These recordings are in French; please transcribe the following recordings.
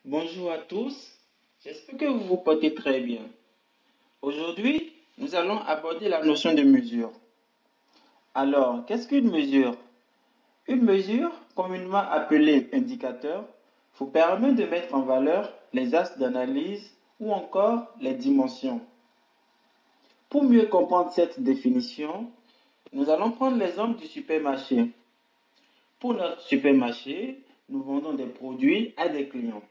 Bonjour à tous, j'espère que vous vous portez très bien. Aujourd'hui, nous allons aborder la notion de mesure. Alors, qu'est-ce qu'une mesure? Une mesure, communément appelée indicateur, vous permet de mettre en valeur les axes d'analyse ou encore les dimensions. Pour mieux comprendre cette définition, nous allons prendre l'exemple du supermarché. Pour notre supermarché, nous vendons des produits à des clients.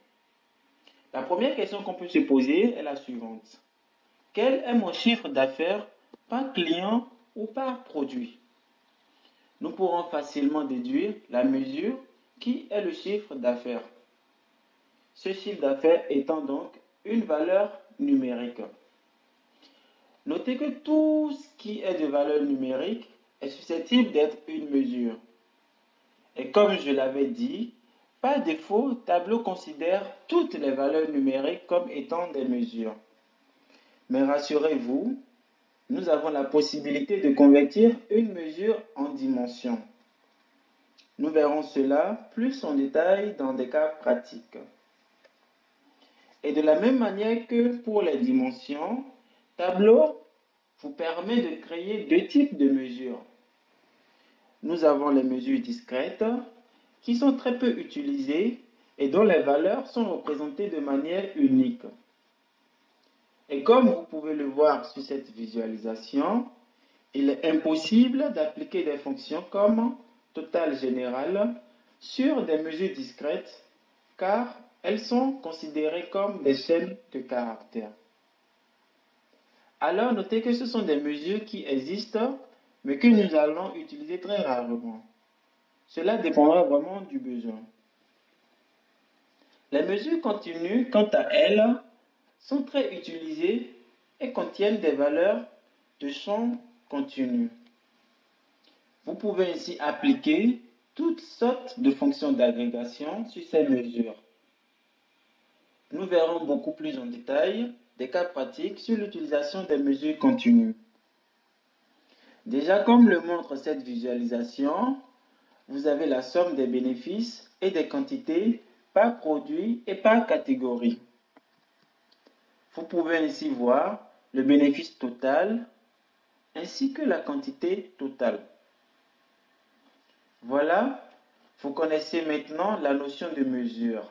La première question qu'on peut se poser est la suivante. Quel est mon chiffre d'affaires par client ou par produit? Nous pourrons facilement déduire la mesure qui est le chiffre d'affaires. Ce chiffre d'affaires étant donc une valeur numérique. Notez que tout ce qui est de valeur numérique est susceptible d'être une mesure. Et comme je l'avais dit, par défaut, Tableau considère toutes les valeurs numériques comme étant des mesures. Mais rassurez-vous, nous avons la possibilité de convertir une mesure en dimension. Nous verrons cela plus en détail dans des cas pratiques. Et de la même manière que pour les dimensions, Tableau vous permet de créer deux types de mesures. Nous avons les mesures discrètes qui sont très peu utilisées et dont les valeurs sont représentées de manière unique. Et comme vous pouvez le voir sur cette visualisation, il est impossible d'appliquer des fonctions comme total général sur des mesures discrètes car elles sont considérées comme des chaînes de caractères. Alors notez que ce sont des mesures qui existent mais que nous allons utiliser très rarement. Cela dépendra vraiment du besoin. Les mesures continues, quant à elles, sont très utilisées et contiennent des valeurs de champ continu. Vous pouvez ainsi appliquer toutes sortes de fonctions d'agrégation sur ces mesures. Nous verrons beaucoup plus en détail des cas pratiques sur l'utilisation des mesures continues. Déjà, comme le montre cette visualisation, vous avez la somme des bénéfices et des quantités par produit et par catégorie. Vous pouvez ainsi voir le bénéfice total ainsi que la quantité totale. Voilà, vous connaissez maintenant la notion de mesure.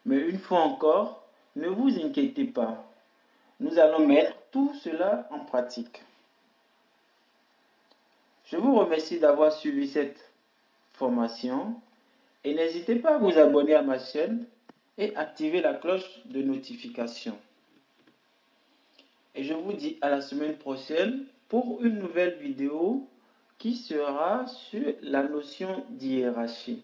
Mais une fois encore, ne vous inquiétez pas. Nous allons mettre tout cela en pratique. Je vous remercie d'avoir suivi cette formation et n'hésitez pas à vous abonner à ma chaîne et activer la cloche de notification. Et je vous dis à la semaine prochaine pour une nouvelle vidéo qui sera sur la notion d'hiérarchie.